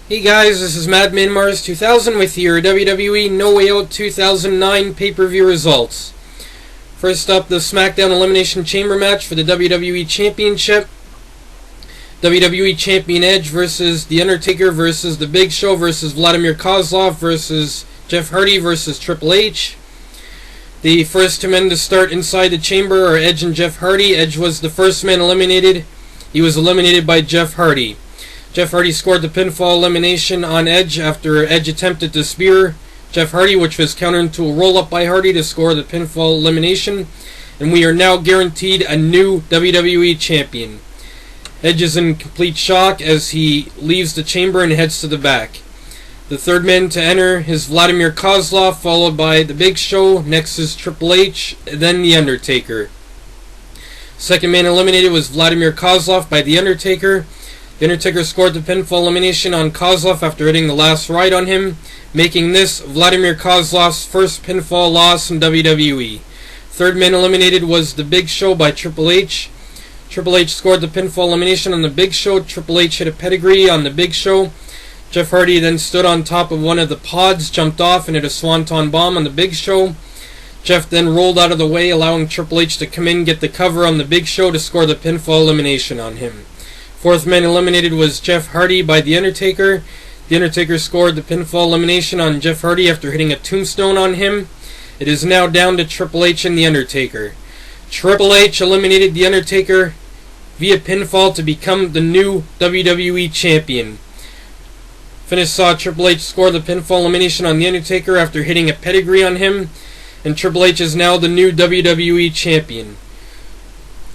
Hey guys, this is Madman Mars 2000 with your WWE No Way Out 2009 pay-per-view results. First up, the SmackDown Elimination Chamber match for the WWE Championship. WWE Champion Edge versus The Undertaker versus The Big Show versus Vladimir Kozlov versus Jeff Hardy versus Triple H. The first two men to start inside the chamber are Edge and Jeff Hardy. Edge was the first man eliminated. He was eliminated by Jeff Hardy. Jeff Hardy scored the pinfall elimination on Edge after Edge attempted to spear Jeff Hardy, which was countered into a roll-up by Hardy to score the pinfall elimination. And we are now guaranteed a new WWE Champion. Edge is in complete shock as he leaves the chamber and heads to the back. The third man to enter is Vladimir Kozlov, followed by The Big Show. Next is Triple H, then The Undertaker. Second man eliminated was Vladimir Kozlov by The Undertaker. The Undertaker scored the pinfall elimination on Kozlov after hitting the last ride on him, making this Vladimir Kozlov's first pinfall loss in WWE. Third man eliminated was The Big Show by Triple H. Triple H scored the pinfall elimination on The Big Show. Triple H hit a pedigree on The Big Show. Jeff Hardy then stood on top of one of the pods, jumped off, and hit a swanton bomb on The Big Show. Jeff then rolled out of the way, allowing Triple H to come in, get the cover on The Big Show to score the pinfall elimination on him. Fourth man eliminated was Jeff Hardy by The Undertaker. The Undertaker scored the pinfall elimination on Jeff Hardy after hitting a tombstone on him. It is now down to Triple H and The Undertaker. Triple H eliminated The Undertaker via pinfall to become the new WWE Champion. Finish saw Triple H score the pinfall elimination on The Undertaker after hitting a pedigree on him, and Triple H is now the new WWE Champion.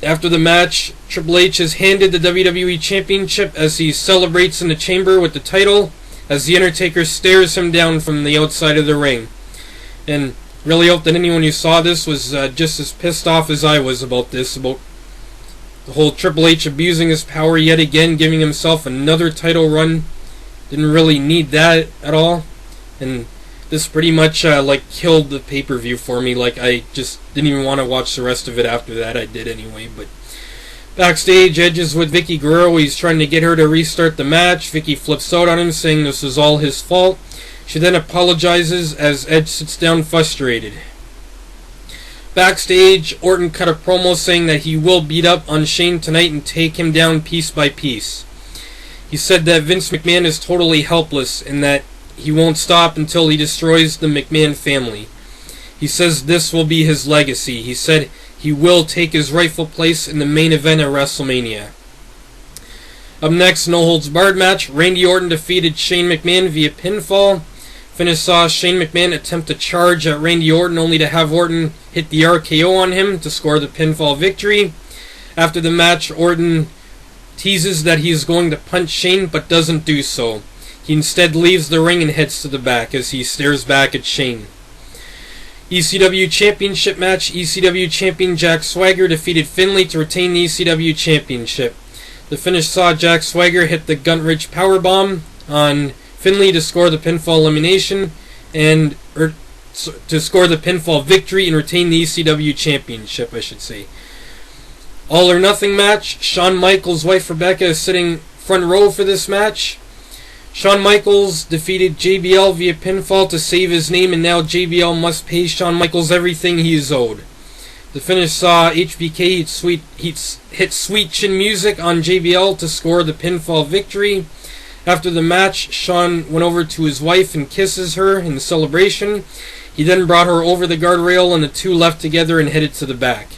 After the match, Triple H is handed the WWE Championship as he celebrates in the chamber with the title, as The Undertaker stares him down from the outside of the ring. And really hope that anyone who saw this was just as pissed off as I was about this, about the whole Triple H abusing his power yet again, giving himself another title run. Didn't really need that at all. And this pretty much killed the pay-per-view for me. I just didn't even want to watch the rest of it after that. I did anyway. But backstage, Edge is with Vicky Guerrero. He's trying to get her to restart the match. Vicky flips out on him, saying this is all his fault. She then apologizes as Edge sits down frustrated. Backstage, Orton cut a promo saying that he will beat up on Shane tonight and take him down piece by piece. He said that Vince McMahon is totally helpless and that he won't stop until he destroys the McMahon family. He says this will be his legacy. He said he will take his rightful place in the main event at WrestleMania. Up next, no holds barred match. Randy Orton defeated Shane McMahon via pinfall. Finish saw Shane McMahon attempt to charge at Randy Orton, only to have Orton hit the RKO on him to score the pinfall victory. After the match, Orton teases that he is going to punch Shane, but doesn't do so. He instead leaves the ring and heads to the back as he stares back at Shane. ECW Championship match. ECW Champion Jack Swagger defeated Finlay to retain the ECW Championship. The finish saw Jack Swagger hit the Guntridge Powerbomb on Finlay to score the pinfall elimination to score the pinfall victory and retain the ECW Championship, I should say. All or Nothing match. Shawn Michaels' wife Rebecca is sitting front row for this match. Shawn Michaels defeated JBL via pinfall to save his name, and now JBL must pay Shawn Michaels everything he is owed. The finish saw HBK hit Sweet Chin Music on JBL to score the pinfall victory. After the match, Shawn went over to his wife and kisses her in the celebration. He then brought her over the guardrail, and the two left together and headed to the back.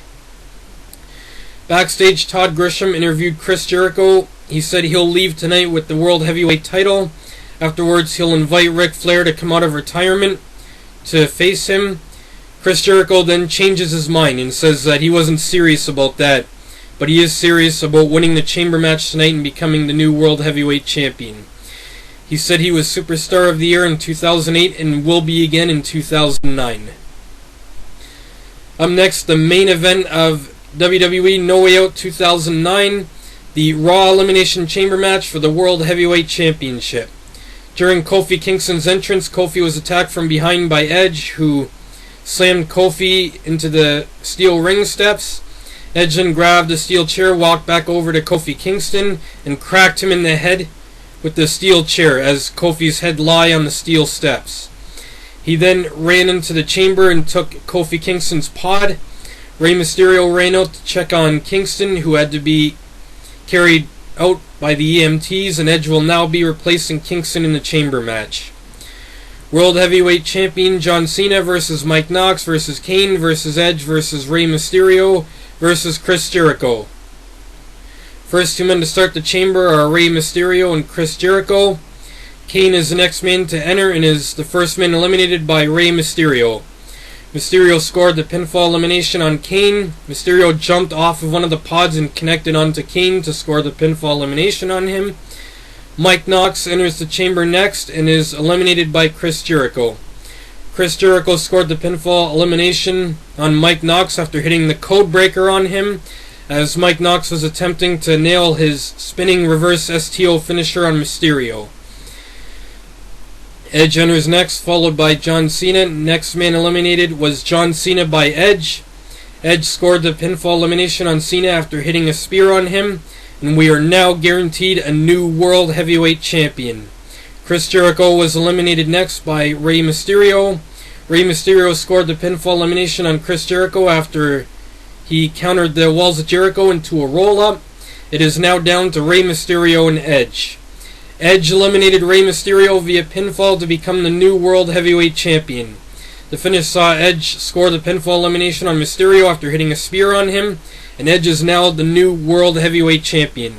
Backstage, Todd Grisham interviewed Chris Jericho. He said he'll leave tonight with the World Heavyweight title. Afterwards, he'll invite Ric Flair to come out of retirement to face him. Chris Jericho then changes his mind and says that he wasn't serious about that, but he is serious about winning the chamber match tonight and becoming the new World Heavyweight Champion. He said he was Superstar of the Year in 2008 and will be again in 2009. Up next, the main event of WWE No Way Out 2009, the Raw Elimination Chamber match for the World Heavyweight Championship. During Kofi Kingston's entrance, Kofi was attacked from behind by Edge, who slammed Kofi into the steel ring steps. Edge then grabbed a steel chair, walked back over to Kofi Kingston, and cracked him in the head with the steel chair as Kofi's head lay on the steel steps. He then ran into the chamber and took Kofi Kingston's pod. Rey Mysterio ran out to check on Kingston, who had to be carried out by the EMTs, and Edge will now be replacing Kingston in the chamber match. World Heavyweight Champion John Cena versus Mike Knox versus Kane versus Edge versus Rey Mysterio versus Chris Jericho. First two men to start the chamber are Rey Mysterio and Chris Jericho. Kane is the next man to enter and is the first man eliminated by Rey Mysterio. Mysterio scored the pinfall elimination on Kane. Mysterio jumped off of one of the pods and connected onto Kane to score the pinfall elimination on him. Mike Knox enters the chamber next and is eliminated by Chris Jericho. Chris Jericho scored the pinfall elimination on Mike Knox after hitting the code breaker on him, as Mike Knox was attempting to nail his spinning reverse STO finisher on Mysterio. Edge enters next, followed by John Cena. Next man eliminated was John Cena by Edge. Edge scored the pinfall elimination on Cena after hitting a spear on him, and we are now guaranteed a new World Heavyweight Champion. Chris Jericho was eliminated next by Rey Mysterio. Rey Mysterio scored the pinfall elimination on Chris Jericho after he countered the Walls of Jericho into a roll-up. It is now down to Rey Mysterio and Edge. Edge eliminated Rey Mysterio via pinfall to become the new World Heavyweight Champion. The finish saw Edge score the pinfall elimination on Mysterio after hitting a spear on him, and Edge is now the new World Heavyweight Champion.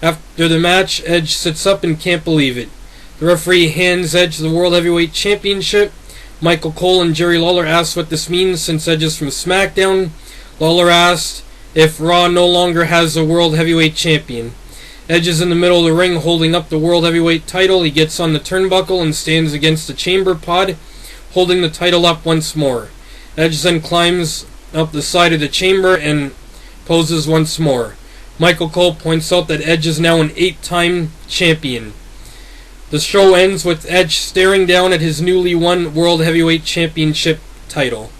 After the match, Edge sits up and can't believe it. The referee hands Edge the World Heavyweight Championship. Michael Cole and Jerry Lawler asked what this means since Edge is from SmackDown. Lawler asked if Raw no longer has a World Heavyweight Champion. Edge is in the middle of the ring holding up the World Heavyweight title. He gets on the turnbuckle and stands against the chamber pod, holding the title up once more. Edge then climbs up the side of the chamber and poses once more. Michael Cole points out that Edge is now an 8-time champion. The show ends with Edge staring down at his newly won World Heavyweight Championship title.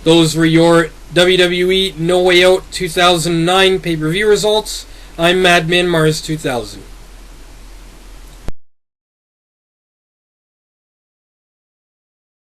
Those were your WWE No Way Out 2009 pay-per-view results. I'm Madman Mars 2000.